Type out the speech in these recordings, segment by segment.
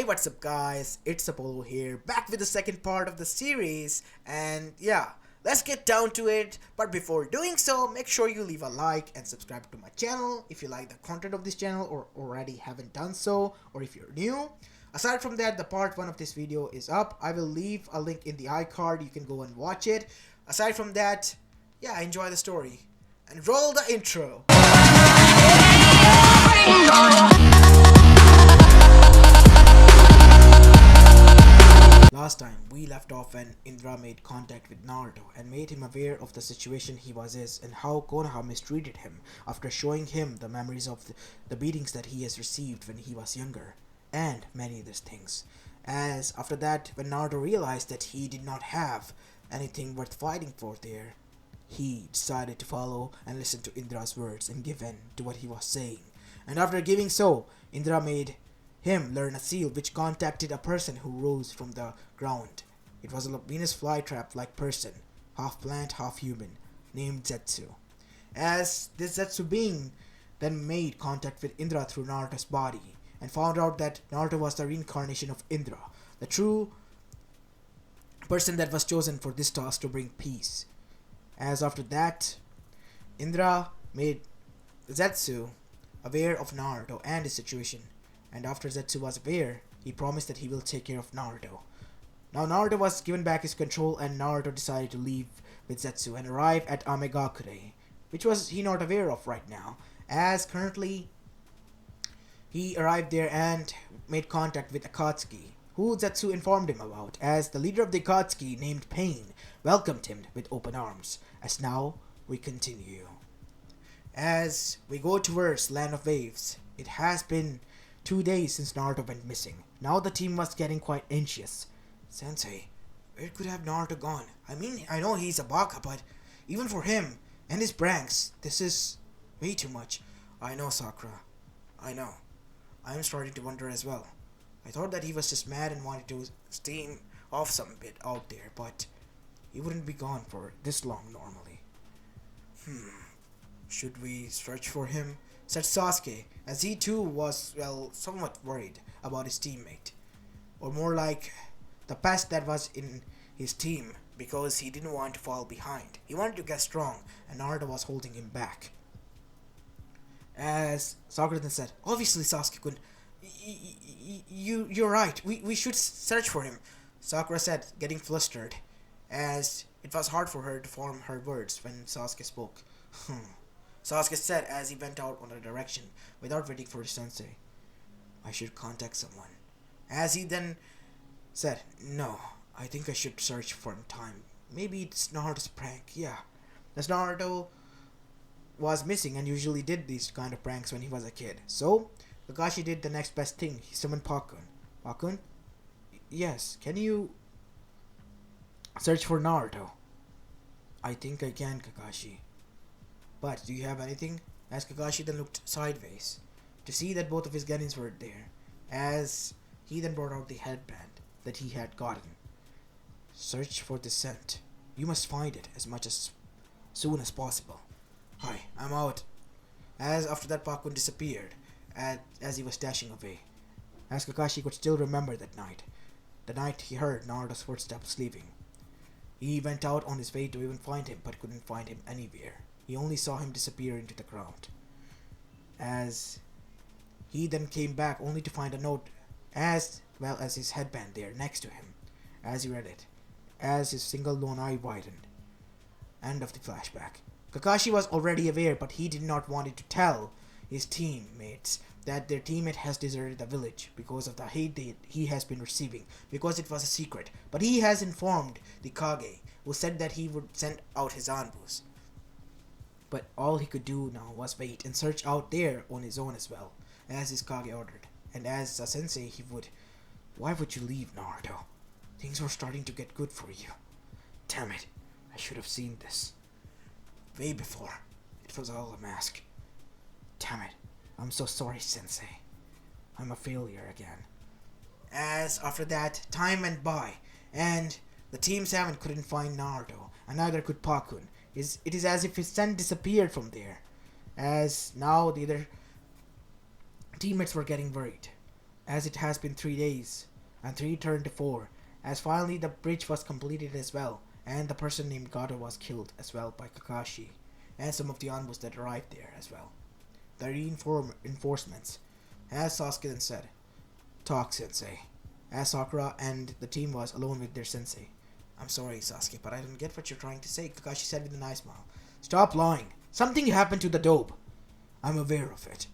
What's up guys, it's Apollo here, back with the second part of the series, and yeah, let's get down to it. But before doing so, make sure you leave a like and subscribe to my channel if you like the content of this channel or already haven't done so, or if you're new. Aside from that, the part 1 of this video is up. I will leave a link in the iCard, you can go and watch it. Aside from that, yeah, enjoy the story. And roll the intro. Last time, we left off when Indra made contact with Naruto and made him aware of the situation he was in and how Konoha mistreated him after showing him the memories of the beatings that he has received when he was younger, and many other things. As after that, when Naruto realized that he did not have anything worth fighting for there, he decided to follow and listen to Indra's words and give in to what he was saying. And after giving so, Indra made him learn a seal which contacted a person who rose from the ground. It was a Venus flytrap-like person, half plant, half human, named Zetsu. As this Zetsu being then made contact with Indra through Naruto's body and found out that Naruto was the reincarnation of Indra, the true person that was chosen for this task to bring peace. As after that, Indra made Zetsu aware of Naruto and his situation. And after Zetsu was aware, he promised that he will take care of Naruto. Now Naruto was given back his control and Naruto decided to leave with Zetsu and arrive at Amegakure, which was he not aware of right now, as currently he arrived there and made contact with Akatsuki, who Zetsu informed him about, as the leader of the Akatsuki named Pain welcomed him with open arms. As now we continue. As we go towards Land of Waves, it has been 2 days since Naruto went missing. Now the team was getting quite anxious. Sensei, where could have Naruto gone? I mean, I know he's a baka, but even for him and his pranks, this is way too much. I know, Sakura. I know. I am starting to wonder as well. I thought that he was just mad and wanted to steam off some bit out there, but he wouldn't be gone for this long normally. Should we search for him? Said Sasuke, as he too was, well, somewhat worried about his teammate. Or more like the pest that was in his team, because he didn't want to fall behind. He wanted to get strong, and Naruto was holding him back. As Sakura then said, obviously Sasuke-kun, you're right, we should search for him. Sakura said, getting flustered, as it was hard for her to form her words when Sasuke spoke. Sasuke said as he went out on a direction without waiting for his sensei. I should contact someone. As he then said, no, I think I should search for him time. Maybe it's Naruto's prank, yeah. As Naruto was missing and usually did these kind of pranks when he was a kid. So, Kakashi did the next best thing. He summoned Pakun. Pakun? Yes, can you search for Naruto? I think I can, Kakashi. But do you have anything? As Kakashi then looked sideways to see that both of his Genins were there, as he then brought out the headband that he had gotten. Search for the scent. You must find it as soon as possible. Hi, I'm out. As after that, Pakun disappeared as he was dashing away. As Kakashi could still remember that night, the night he heard Naruto's footsteps leaving. He went out on his way to even find him, but couldn't find him anywhere. He only saw him disappear into the crowd. As he then came back only to find a note as well as his headband there next to him. As he read it, as his single lone eye widened. End of the flashback. Kakashi was already aware, but he did not want to tell his teammates that their teammate has deserted the village because of the hate that he has been receiving, because it was a secret. But he has informed the Kage, who said that he would send out his envoys. But all he could do now was wait and search out there on his own as well, as his Kage ordered. And as a sensei, he would. Why would you leave, Naruto? Things were starting to get good for you. Damn it, I should have seen this way before. It was all a mask. Damn it, I'm so sorry, sensei. I'm a failure again. As after that, time went by, and the Team 7 couldn't find Naruto, and neither could Pakun. It is as if his scent disappeared from there, as now the other teammates were getting worried. as it has been 3 days, and 3 turned to 4, as finally the bridge was completed as well, and the person named Gato was killed as well by Kakashi, and some of the envoys that arrived there as well. The reinforcements, as Sasuke then said, "Talk, sensei," as Sakura and the team was alone with their sensei. "I'm sorry, Sasuke, but I don't get what you're trying to say," Kakashi said with a nice smile. "Stop lying. Something happened to the dope." "I'm aware of it.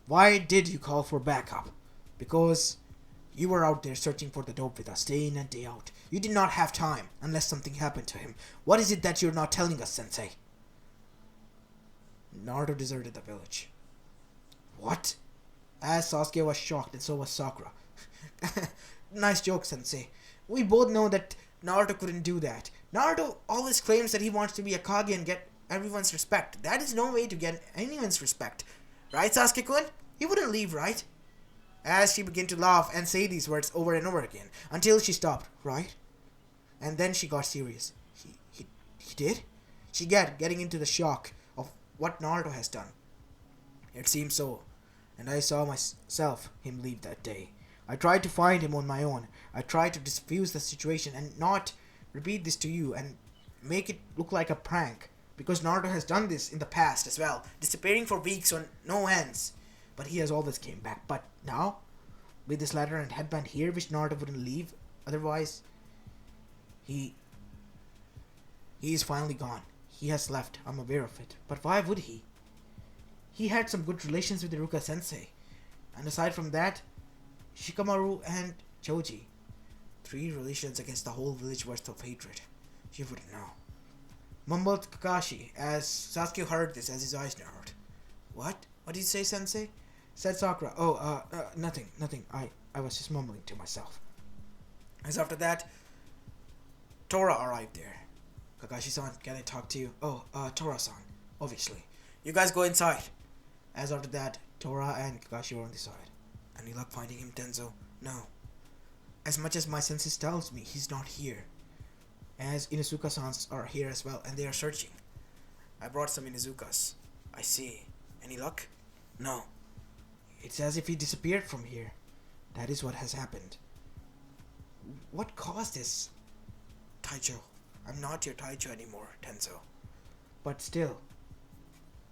Why did you call for backup?" "Because you were out there searching for the dope with us day in and day out. You did not have time unless something happened to him. What is it that you're not telling us, sensei?" "Naruto deserted the village." "What?" As Sasuke was shocked and so was Sakura. "Nice joke, sensei. We both know that Naruto couldn't do that. Naruto always claims that he wants to be a Kage and get everyone's respect. That is no way to get anyone's respect. Right, Sasuke-kun? He wouldn't leave, right?" As she began to laugh and say these words over and over again, until she stopped, "Right?" And then she got serious. He did? She getting into the shock of what Naruto has done. "It seems so. And I saw myself him leave that day. I tried to find him on my own. I tried to diffuse the situation and not repeat this to you and make it look like a prank. Because Naruto has done this in the past as well, disappearing for weeks on no ends. But he has always came back. But now, with this letter and headband here, which Naruto wouldn't leave, otherwise, he is finally gone. He has left. I'm aware of it. But why would he? He had some good relations with Iruka sensei. And aside from that, Shikamaru and Choji. 3 relations against the whole village worth of hatred. You wouldn't know," mumbled Kakashi as Sasuke heard this as his eyes narrowed. What did you say, sensei?" said Sakura. Nothing. I was just mumbling to myself." As after that, Tora arrived there. "Kakashi-san, can I talk to you?" Tora-san, obviously. "You guys go inside." As after that, Tora and Kakashi were on the side. "Any luck finding him, Danzo?" "No. As much as my senses tells me, he's not here. As Inuzuka-sans are here as well, and they are searching. I brought some Inuzukas." "I see. Any luck?" "No. It's as if he disappeared from here. That is what has happened." "What caused this?" "Taicho. I'm not your Taicho anymore, Danzo." "But still,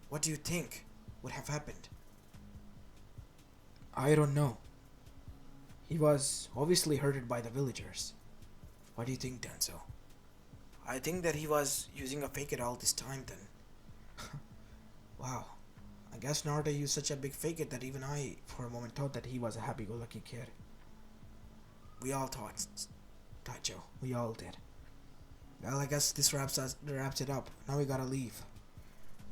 what do you think would have happened?" "I don't know. He was obviously hurted by the villagers." "What do you think, Danzo?" "I think that he was using a fake it all this time then." "Wow. I guess Naruto used such a big fake it that even I, for a moment, thought that he was a happy-go-lucky kid." "We all thought, Taicho. We all did." "Well, I guess this wraps it up. Now we gotta leave."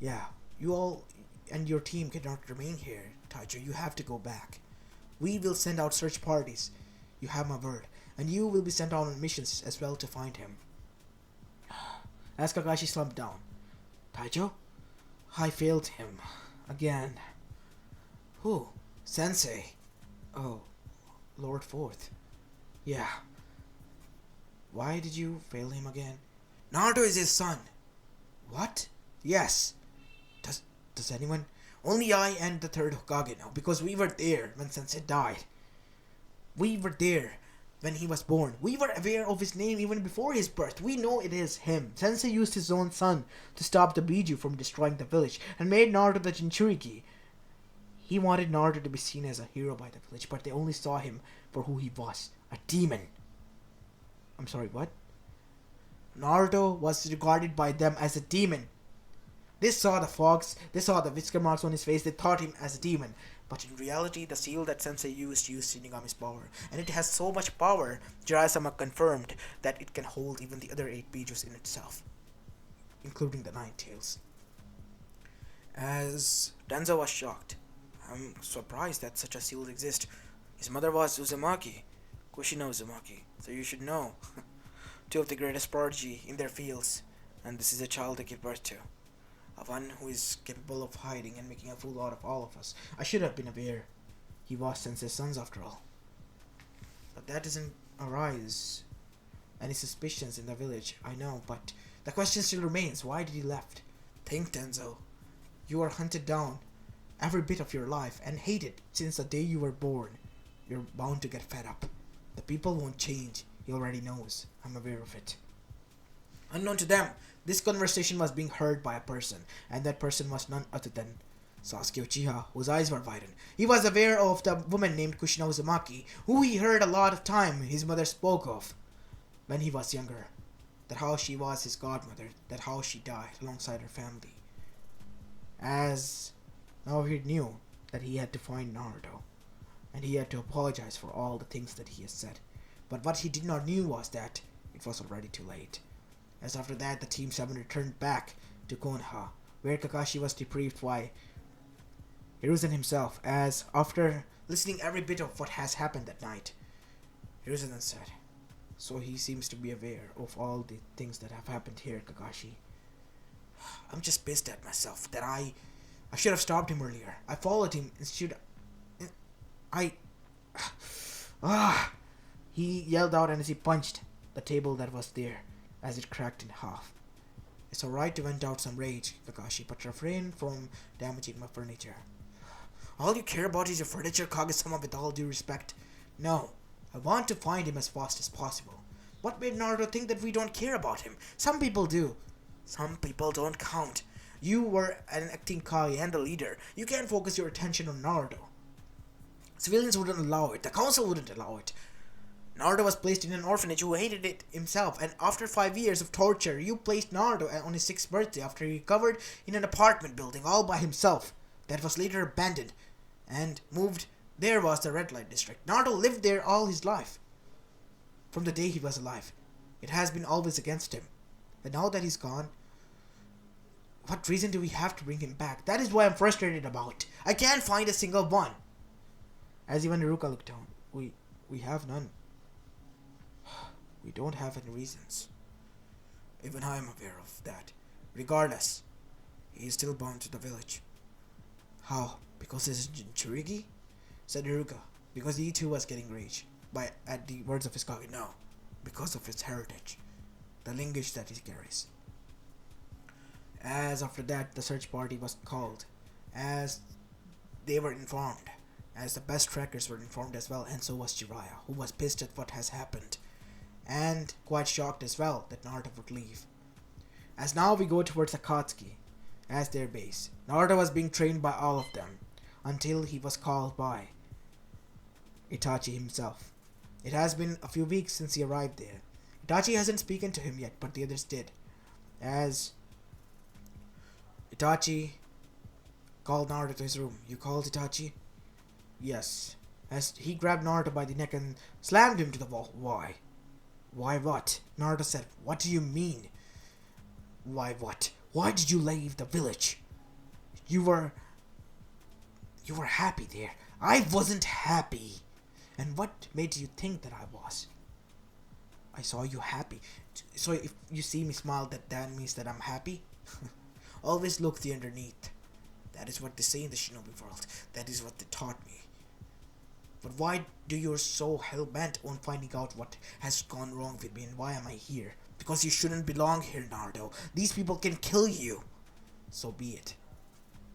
"Yeah, you all and your team cannot remain here, Taicho. You have to go back. We will send out search parties. You have my word. And you will be sent out on missions as well to find him." As Kakashi slumped down. "Taicho? I failed him. Again." "Who?" "Sensei." "Oh, Lord Fourth." "Yeah. Why did you fail him again?" "Naruto is his son." "What?" "Yes. Does anyone?" "Only I and the 3rd Hokage know, because we were there when Sensei died. We were there when he was born. We were aware of his name even before his birth. We know it is him. Sensei used his own son to stop the Biju from destroying the village and made Naruto the Jinchuriki. He wanted Naruto to be seen as a hero by the village, but they only saw him for who he was, a demon." "I'm sorry, what?" "Naruto was regarded by them as a demon. They saw the fogs, they saw the whisker marks on his face, they thought him as a demon. But in reality, the seal that Sensei used Shinigami's power. And it has so much power, Jiraiya-sama confirmed that it can hold even the other 8 Bijus in itself, including the 9 tails." As Danzo was shocked. "I'm surprised that such a seal exists. His mother was Uzumaki, Kushina Uzumaki, so you should know. 2 of the greatest prodigy in their fields, and this is a child they give birth to. One who is capable of hiding and making a fool out of all of us. I should have been aware. He was Sensei's sons after all. But that doesn't arise any suspicions in the village, I know, but the question still remains, why did he left? Think, Danzo. You are hunted down every bit of your life and hated since the day you were born. You're bound to get fed up. The people won't change. He already knows. I'm aware of it. Unknown to them, this conversation was being heard by a person, and that person was none other than Sasuke Uchiha, whose eyes were widened. He was aware of the woman named Kushina Uzumaki, who he heard a lot of time his mother spoke of when he was younger. That how she was his godmother, that how she died alongside her family. As now he knew that he had to find Naruto, and he had to apologize for all the things that he had said. But what he did not knew was that it was already too late. As after that, the Team 7 returned back to Konoha, where Kakashi was debriefed by Hiruzen himself, as after listening every bit of what has happened that night, Hiruzen then said, "So he seems to be aware of all the things that have happened here, Kakashi. I'm just pissed at myself that I should have stopped him earlier. I followed him instead. He yelled out as he punched the table that was there as it cracked in half. It's alright to vent out some rage, Kakashi, but refrain from damaging my furniture. All you care about is your furniture, Kage-sama, with all due respect. No, I want to find him as fast as possible. What made Naruto think that we don't care about him? Some people do. Some people don't count. You were an acting Kage and a leader. You can't focus your attention on Naruto. Civilians wouldn't allow it. The council wouldn't allow it. Naruto was placed in an orphanage who hated it himself, and after 5 years of torture, you placed Naruto on his 6th birthday after he recovered in an apartment building all by himself that was later abandoned and moved. There was the red light district. Naruto lived there all his life. From the day he was alive. It has been always against him. But now that he's gone, what reason do we have to bring him back? That is what I'm frustrated about. I can't find a single one. As even Iruka looked down. We have none. We don't have any reasons. Even I am aware of that. Regardless, he is still bound to the village. How? Because this is Jinchuriki? Said Iruka. Because he too was getting rage at the words of his Kage. No. Because of his heritage. The lineage that he carries. As after that, the search party was called. As they were informed. As the best trackers were informed as well. And so was Jiraiya, who was pissed at what has happened. And quite shocked as well that Naruto would leave. As now we go towards Akatsuki as their base. Naruto was being trained by all of them until he was called by Itachi himself. It has been a few weeks since he arrived there. Itachi hasn't spoken to him yet, but the others did. As Itachi called Naruto to his room. You called, Itachi? Yes. As he grabbed Naruto by the neck and slammed him to the wall. Why? Why what? Naruto said, what do you mean? Why what? Why did you leave the village? You were happy there. I wasn't happy. And what made you think that I was? I saw you happy. So if you see me smile, that means that I'm happy? Always look the underneath. That is what they say in the shinobi world. That is what they taught me. But why do you so hell-bent on finding out what has gone wrong with me and why am I here? Because you shouldn't belong here, Naruto. These people can kill you. So be it.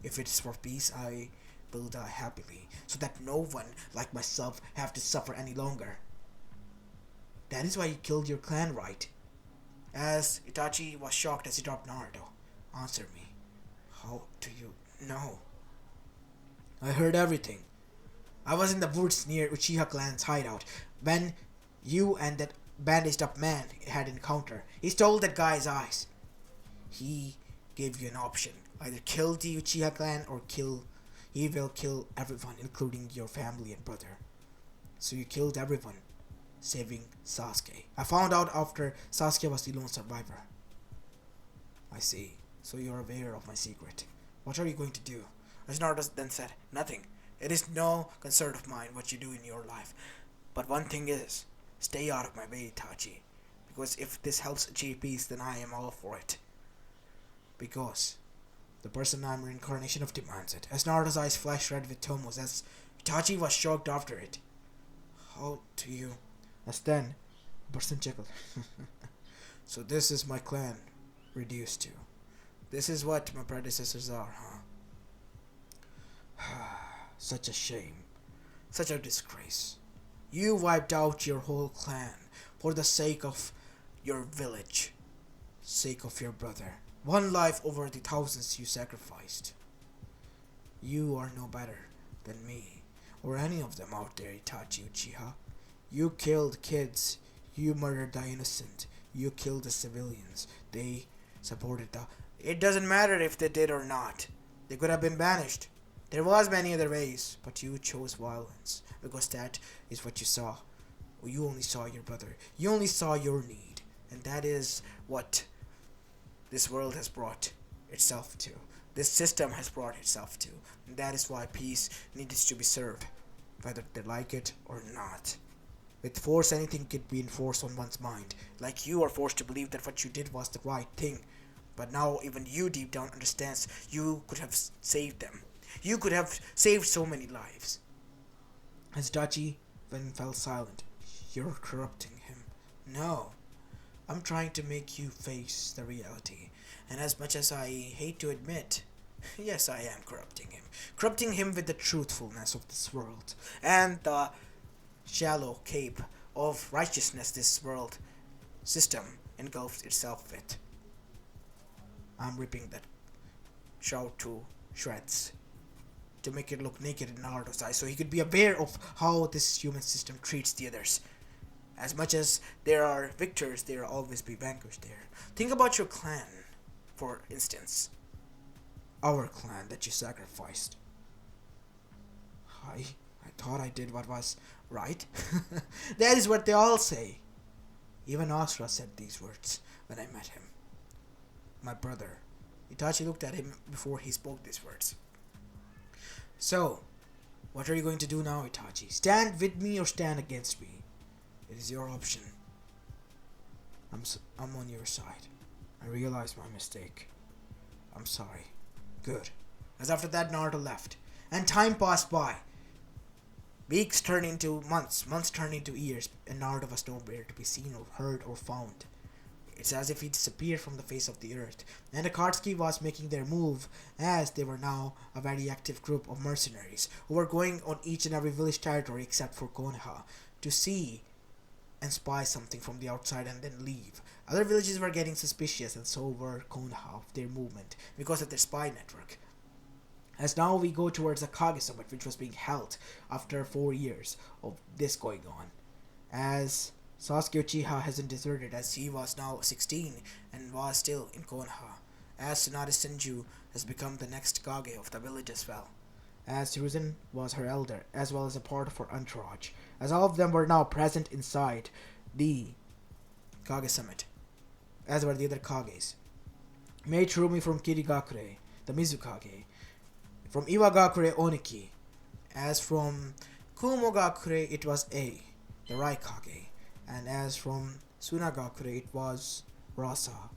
If it is for peace, I will die happily, so that no one like myself have to suffer any longer. That is why you killed your clan, right? As Itachi was shocked as he dropped Naruto. Answer me. How do you know? I heard everything. I was in the woods near Uchiha clan's hideout when you and that bandaged up man had encounter. He stole that guy's eyes. He gave you an option. Either kill the Uchiha clan or he will kill everyone, including your family and brother. So you killed everyone, saving Sasuke. I found out after Sasuke was the lone survivor. I see. So you're aware of my secret. What are you going to do? As Naruto then said, nothing. It is no concern of mine what you do in your life. But one thing is, stay out of my way, Itachi. Because if this helps achieve peace, then I am all for it. Because the person I'm reincarnation of demands it. As Naruto's eyes flashed red with Tomos, as Itachi was shocked after it. How do you... As then, the person chuckled. So this is my clan reduced to. This is what my predecessors are, huh? Such a shame. Such a disgrace. You wiped out your whole clan for the sake of your village, sake of your brother. One life over the thousands you sacrificed. You are no better than me, or any of them out there, Itachi Uchiha. You killed kids, you murdered the innocent, you killed the civilians, they supported the... It doesn't matter if they did or not. They could have been banished. There was many other ways, but you chose violence, because that is what you saw. You only saw your brother. You only saw your need, and that is what this world has brought itself to. This system has brought itself to, and that is why peace needs to be served, whether they like it or not. With force, anything could be enforced on one's mind. Like you are forced to believe that what you did was the right thing. But now even you deep down understands you could have saved them. You could have saved so many lives. As Itachi then fell silent. You're corrupting him. No. I'm trying to make you face the reality. And as much as I hate to admit, yes, I am corrupting him. Corrupting him with the truthfulness of this world. And the shallow cape of righteousness this world system engulfs itself with. I'm ripping that shroud to shreds to make it look naked in Naruto's eyes so he could be aware of how this human system treats the others. As much as there are victors, there will always be vanquished there. Think about your clan, for instance. Our clan that you sacrificed. I thought I did what was right. That is what they all say. Even Asura said these words when I met him. My brother. Itachi looked at him before he spoke these words. So, what are you going to do now, Itachi? Stand with me or stand against me? It is your option. I'm on your side. I realized my mistake. I'm sorry. Good. As after that, Naruto left, and time passed by. Weeks turned into months, months turned into years, and Naruto was nowhere to be seen or heard or found. It's as if he disappeared from the face of the earth, and Akatsuki was making their move, as they were now a very active group of mercenaries who were going on each and every village territory except for Konoha to see and spy something from the outside and then leave. Other villages were getting suspicious, and so were Konoha of their movement because of their spy network. As now we go towards the Kage summit, which was being held after 4 years of this going on, as Sasuke Uchiha hasn't deserted, as he was now 16 and was still in Konoha, as Tsunade Senju has become the next Kage of the village as well, as Hiruzen was her elder as well as a part of her entourage, as all of them were now present inside the Kage summit, as were the other Kages. Meichirumi from Kirigakure, the Mizukage, from Iwagakure Oniki, as from Kumogakure it was A, the Raikage, and as from Sunagakure it was Rasa,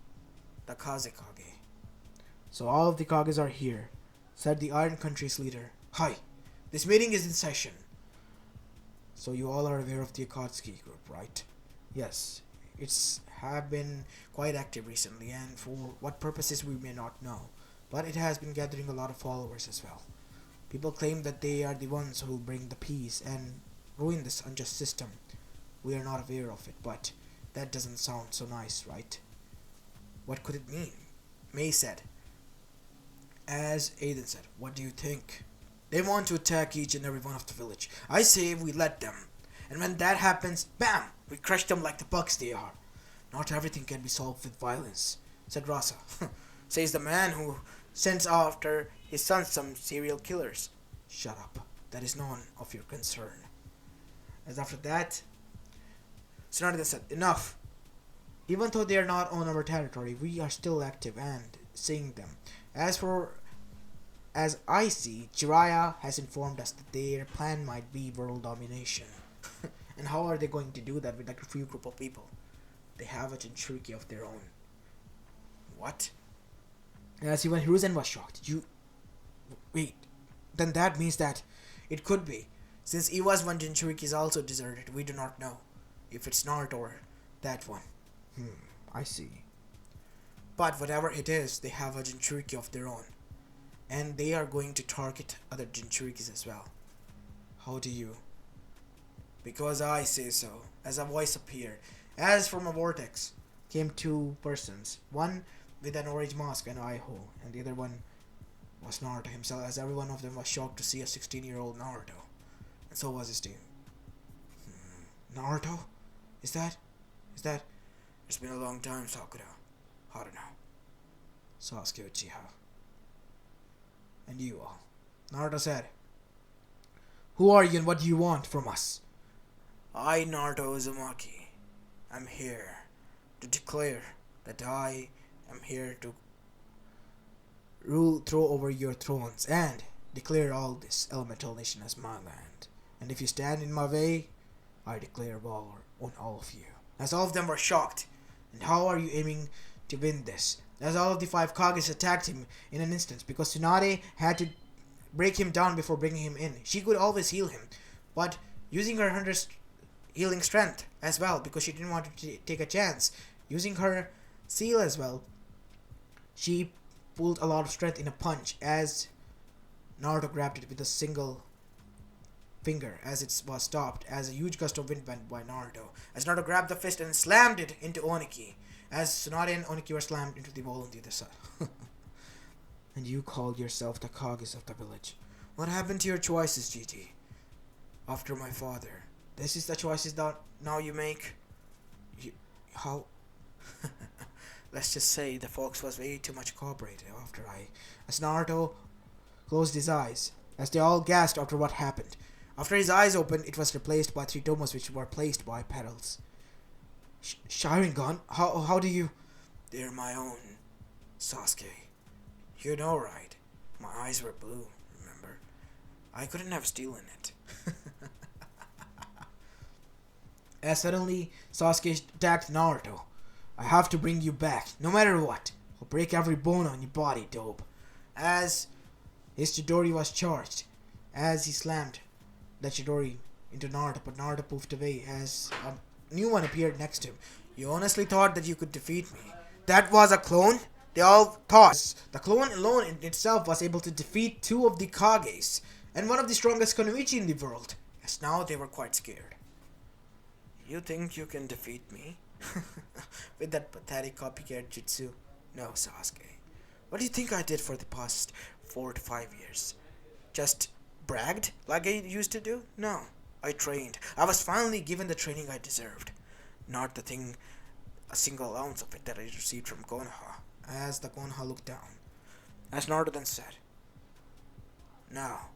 the Kazekage. So all of the Kages are here, said the Iron Country's leader. Hi, this meeting is in session. So you all are aware of the Akatsuki group, right? Yes, it's have been quite active recently, and for what purposes we may not know, but it has been gathering a lot of followers as well. People claim that they are the ones who will bring the peace and ruin this unjust system. We are not aware of it, but that doesn't sound so nice, right? What could it mean? May said. As Aiden said, what do you think? They want to attack each and every one of the village. I say we let them. And when that happens, bam! We crush them like the bugs they are. Not everything can be solved with violence, said Rasa. Says the man who sends after his son some serial killers. Shut up. That is none of your concern. As after that, Tsunade said, enough. Even though they are not on our territory, we are still active and seeing them. As I see, Jiraiya has informed us that their plan might be world domination. And how are they going to do that with like a few group of people? They have a Jinchuriki of their own. What? As even Hiruzen was shocked. Wait, then that means that it could be. Since Iwa's one Jinchuriki is also deserted, we do not know if it's Naruto or that one. I see. But whatever it is, they have a Jinchuriki of their own. And they are going to target other Jinchurikis as well. How do you Because I say so, as a voice appeared. As from a vortex came two persons, one with an orange mask and eye hole, and the other one was Naruto himself, as every one of them was shocked to see a 16-year-old Naruto. And so was his team. Naruto? Is that? It's been a long time, Sakura. I don't know. Sasuke Uchiha. And you all. Naruto said, "Who are you and what do you want from us?" "I, Naruto Uzumaki, am here to declare that I am here to throw over your thrones and declare all this elemental nation as my land. And if you stand in my way, I declare war on all of you." As all of them were shocked. "And how are you aiming to win this?" As all of the 5 Kages attacked him in an instant, because Tsunade had to break him down before bringing him in. She could always heal him, but using her 100 healing strength as well, because she didn't want to take a chance, using her seal as well, she pulled a lot of strength in a punch as Naruto grabbed it with a single finger as it was stopped, as a huge gust of wind went by Naruto. As Naruto grabbed the fist and slammed it into Oniki, as Tsunade and Oniki were slammed into the wall on the other side. "And you called yourself the Kages of the village. What happened to your choices, GT? After my father. This is the choices that now you make? How?" Let's just say the fox was way too much cooperative after as Naruto closed his eyes, as they all gasped after what happened. After his eyes opened, it was replaced by 3 tomos which were placed by petals. Sharingan? How do you... They're my own, Sasuke. You know, right? My eyes were blue, remember? I couldn't have stolen it. As suddenly, Sasuke attacked Naruto. "I have to bring you back, no matter what. I'll break every bone on your body, dope." As his Chidori was charged, as he slammed the Chidori into Naruto, but Naruto poofed away as a new one appeared next to him. "You honestly thought that you could defeat me? That was a clone?" They all thought. The clone alone in itself was able to defeat 2 of the Kages, and one of the strongest Konoichi in the world. As now they were quite scared. "You think you can defeat me? With that pathetic copycat jutsu? No, Sasuke. What do you think I did for the past 4 to 5 years? Just bragged like I used to do? No. I trained. I was finally given the training I deserved. Not a single ounce of it that I received from Konoha." As the Konoha looked down. As Naruto then said, "Now,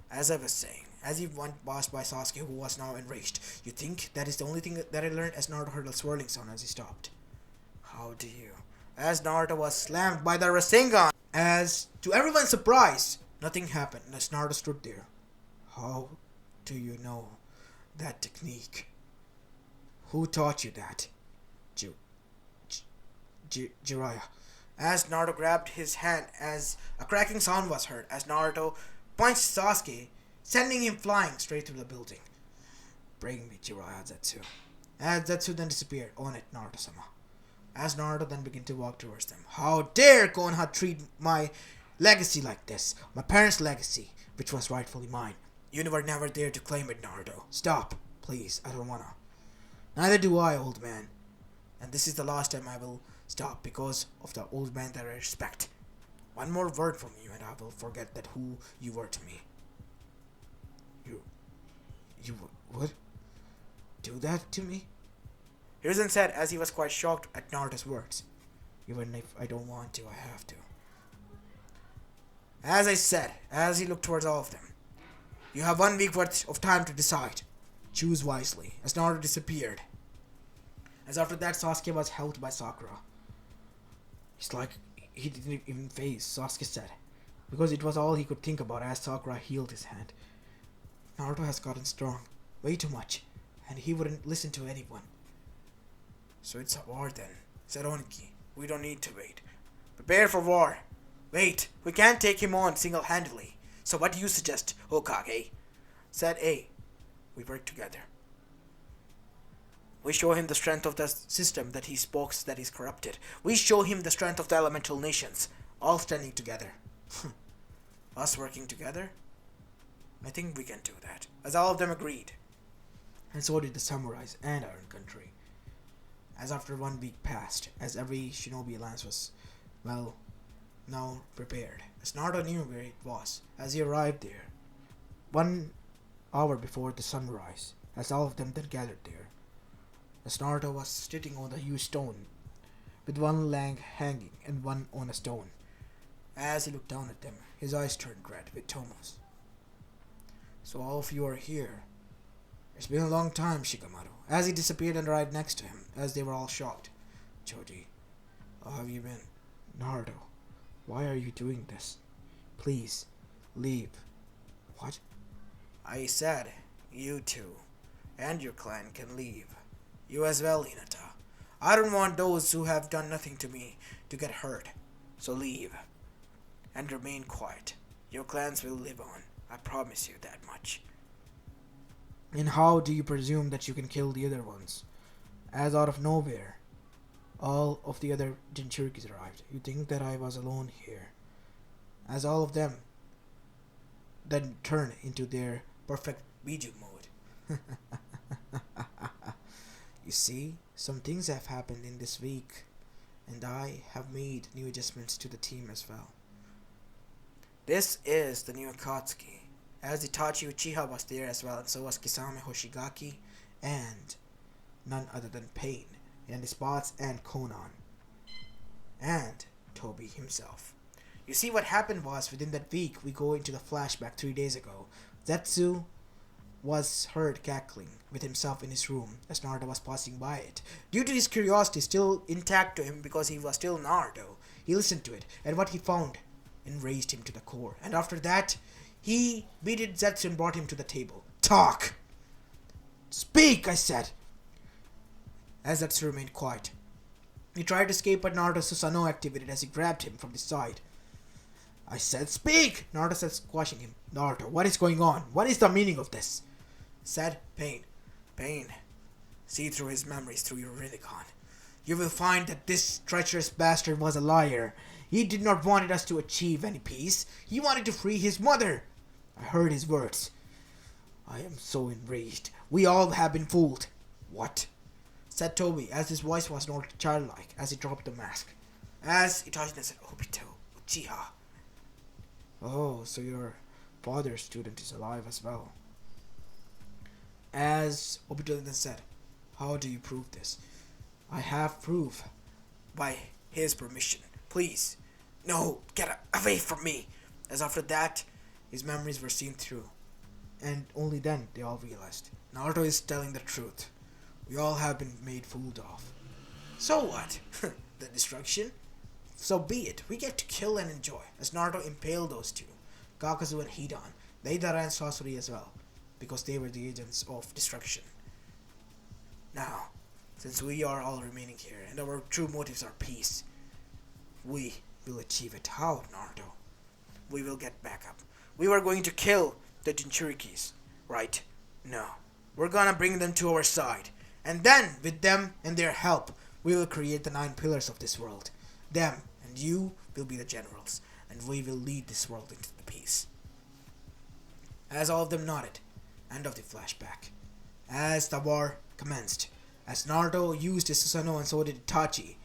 as I was saying, as he went past by Sasuke, who was now enraged, you think that is the only thing that I learned?" As Naruto heard a swirling sound as he stopped. "How do you?" As Naruto was slammed by the Rasengan. As, to everyone's surprise, nothing happened as Naruto stood there. "How do you know that technique? Who taught you that?" Jiraiya. As Naruto grabbed his hand as a cracking sound was heard as Naruto punched Sasuke, sending him flying straight through the building. "Bring me Jiraiya Zetsu." As Zetsu then disappeared, "On it, Naruto-sama." As Naruto then began to walk towards them. "How dare Konoha treat my legacy like this? My parents' legacy, which was rightfully mine. You were never there to claim it, Naruto. Stop, please, I don't wanna." "Neither do I, old man. And this is the last time I will stop because of the old man that I respect. One more word from you and I will forget that who you were to me." You would do that to me?" Hiruzen said as he was quite shocked at Naruto's words. "Even if I don't want to, I have to." As I said, as he looked towards all of them, "You have 1 week worth of time to decide. Choose wisely." As Naruto disappeared. As after that, Sasuke was held by Sakura. It's like he didn't even phase, Sasuke said, because it was all he could think about as Sakura healed his hand. "Naruto has gotten strong, way too much, and he wouldn't listen to anyone." "So it's a war then," said Oniki. "We don't need to wait. Prepare for war. Wait, we can't take him on single-handedly. So what do you suggest, Hokage?" Said A. "We work together. We show him the strength of the system that he spokes that is corrupted. We show him the strength of the elemental nations, all standing together." "Us working together? I think we can do that." As all of them agreed. and so did the samurais and Iron Country. As after 1 week passed, as every shinobi alliance was, well, now prepared, as Naruto knew where it was, as he arrived there, 1 hour before the sunrise, as all of them then gathered there, as Naruto was sitting on the huge stone, with one leg hanging and one on a stone. As he looked down at them, his eyes turned red with Tomos. So all of you are here. It's been a long time, Shikamaru. As he disappeared and right next to him, as they were all shocked. Choji, how have you been? Naruto, why are you doing this? Please, leave. What? I said, you two, and your clan can leave. You as well, Hinata. I don't want those who have done nothing to me to get hurt. So leave. And remain quiet. Your clans will live on. I promise you that much. And how do you presume that you can kill the other ones? As out of nowhere, all of the other Jinchurikis arrived. You think that I was alone here. As all of them then turned into their perfect Biju mode. You see, some things have happened in this week, and I have made new adjustments to the team as well. This is the new Akatsuki, as Itachi Uchiha was there as well, and so was Kisame Hoshigaki, and none other than Pain, and the Spots and Konan, and Toby himself. You see, what happened was, within that week, we go into the flashback 3 days ago. Zetsu was heard cackling with himself in his room as Naruto was passing by it. Due to his curiosity still intact to him because he was still Naruto, he listened to it, and what he found enraged him to the core. And after that, he beated Zetsu and brought him to the table. Talk! Speak, I said! As Zetsu remained quiet. He tried to escape, but Naruto Susanoo activated as he grabbed him from the side. I said, speak! Naruto said, squashing him. Naruto, what is going on? What is the meaning of this? Said Pain. Pain. See through his memories through your Rinnegan. You will find that this treacherous bastard was a liar. He did not want us to achieve any peace. He wanted to free his mother. I heard his words. I am so enraged. We all have been fooled. What? Said Toby, as his voice was not childlike, as he dropped the mask. As Itachi said, Obito, Uchiha. Oh, so your father's student is alive as well. As Obito then said, how do you prove this? I have proof. By his permission. Please. No, get away from me. As after that, his memories were seen through. And only then they all realized. Naruto is telling the truth. We all have been made fooled of. So what? The destruction? So be it. We get to kill and enjoy. As Naruto impaled those two. Kakazu and Hidan. They ran sorcery as well. Because they were the agents of destruction. Now, since we are all remaining here and our true motives are peace, we will achieve it. How, Naruto? We will get back up. We were going to kill the Jinchurikis, right? No. We're gonna bring them to our side. And then, with them and their help, we will create the 9 pillars of this world. Them and you will be the generals, and we will lead this world into the peace. As all of them nodded, end of the flashback. As the war commenced, as Naruto used his Susanoo and so did Itachi,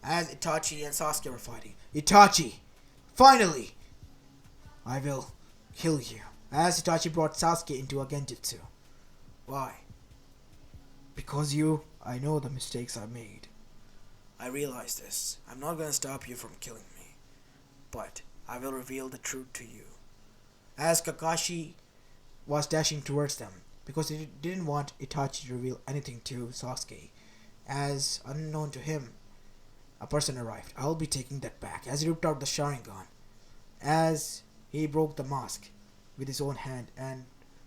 as Itachi and Sasuke were fighting. Itachi! Finally! I will kill you. As Itachi brought Sasuke into a genjutsu. Why? Because I know the mistakes I made. I realize this. I'm not gonna stop you from killing me. But I will reveal the truth to you. As Kakashi was dashing towards them, because he didn't want Itachi to reveal anything to Sasuke. As unknown to him, a person arrived. I'll be taking that back. As he ripped out the Sharingan. As he broke the mask with his own hand and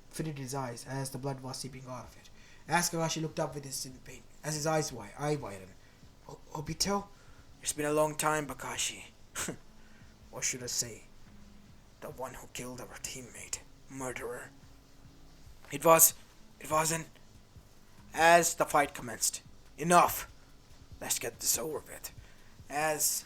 fitted his eyes as the blood was seeping out of it. As Kakashi looked up with his pain, as his eyes widened. Obito? It's been a long time, Kakashi. Or should I say, the one who killed our teammate. Murderer. It wasn't. As the fight commenced. Enough. Let's get this over with. As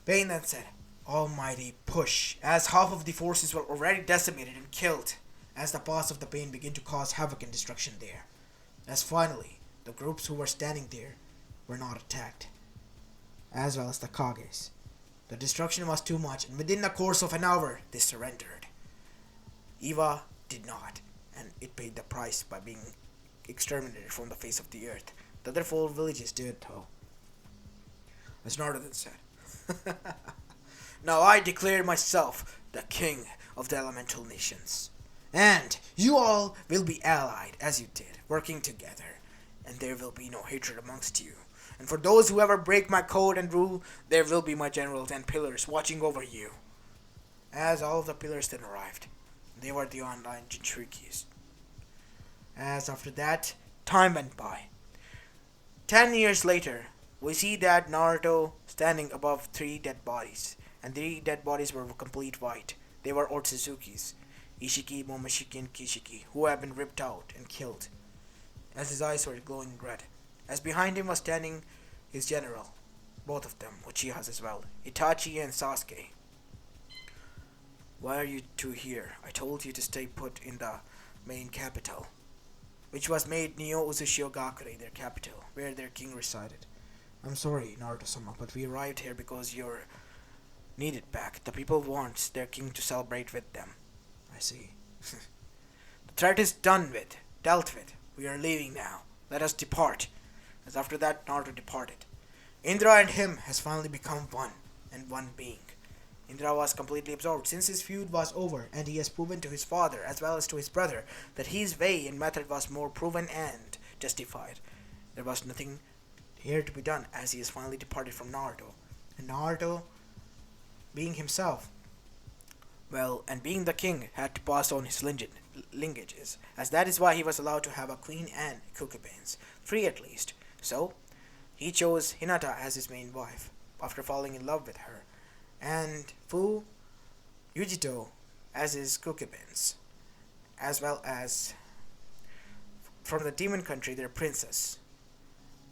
Pain then said, Almighty push. As half of the forces were already decimated and killed. As the paths of the Pain began to cause havoc and destruction there. as finally the groups who were standing there were not attacked, as well as the Kages. The destruction was too much, and within the course of an hour, they surrendered. Eva did not, and it paid the price by being exterminated from the face of the earth. The other 4 villages did, though. As Naruto then said, "Now I declare myself the king of the elemental nations. And you all will be allied as you did, working together, and there will be no hatred amongst you. And for those who ever break my code and rule, there will be my generals and pillars watching over you." As all of the pillars then arrived, they were the online Jinchurikis. As after that, time went by. 10 years later, we see that Naruto standing above 3 dead bodies, and 3 dead bodies were complete white. They were Otsuzukis, Ishiki, Momoshiki, and Kishiki, who had been ripped out and killed, as his eyes were glowing red. As behind him was standing his general, both of them, Uchihas as well, Itachi and Sasuke. "Why are you two here? I told you to stay put in the main capital," which was made Neo Uzushigakure their capital, where their king resided. "I'm sorry, Naruto-sama, but we arrived here because you're needed back. The people want their king to celebrate with them." "I see." "The threat is dealt with. We are leaving now. Let us depart." As after that, Naruto departed. Indra and him has finally become one, and one being. Indra was completely absorbed since his feud was over, and he has proven to his father as well as to his brother that his way and method was more proven and justified. There was nothing here to be done as he has finally departed from Naruto. And Naruto, being himself, and being the king, had to pass on his lineages, as that is why he was allowed to have a queen and concubines, 3 at least. So, he chose Hinata as his main wife, after falling in love with her, and Fu Yujito as his concubines, as well as from the demon country their princess,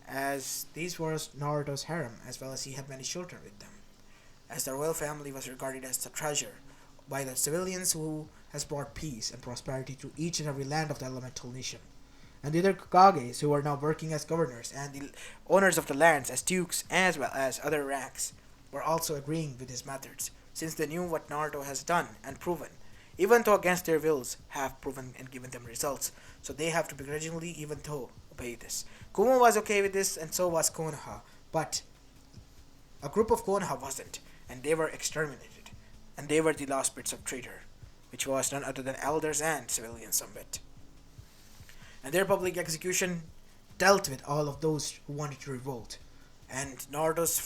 as these were Naruto's harem, as well as he had many children with them, as the royal family was regarded as the treasure by the civilians who has brought peace and prosperity to each and every land of the elemental nation. And the other Kages who are now working as governors and the owners of the lands as dukes as well as other ranks were also agreeing with his methods, since they knew what Naruto has done and proven, even though against their wills have proven and given them results, so they have to begrudgingly even though obey this. Kumo was okay with this, and so was Konoha, but a group of Konoha wasn't, and they were exterminated, and they were the last bits of traitor, which was none other than elders and civilians somewhat. And their public execution dealt with all of those who wanted to revolt, and Naruto's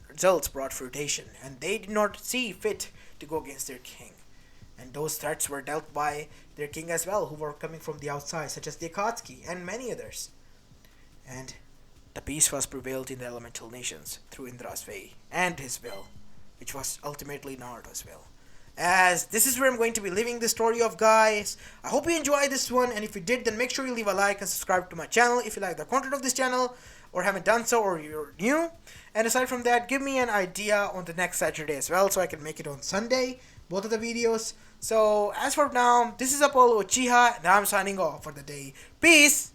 results brought fruition, and they did not see fit to go against their king. And those threats were dealt by their king as well, who were coming from the outside, such as the Akatsuki and many others. And the peace was prevailed in the elemental nations through Indra's way and his will, which was ultimately Naruto's will. As this is where I'm going to be leaving the story of, guys. I hope you enjoyed this one, and if you did, then make sure you leave a like and subscribe to my channel if you like the content of this channel or haven't done so, or you're new. And aside from that, give me an idea on the next Saturday as well, so I can make it on Sunday, both of the videos. So as for now, this is Apollo Uchiha, and I'm signing off for the day. Peace!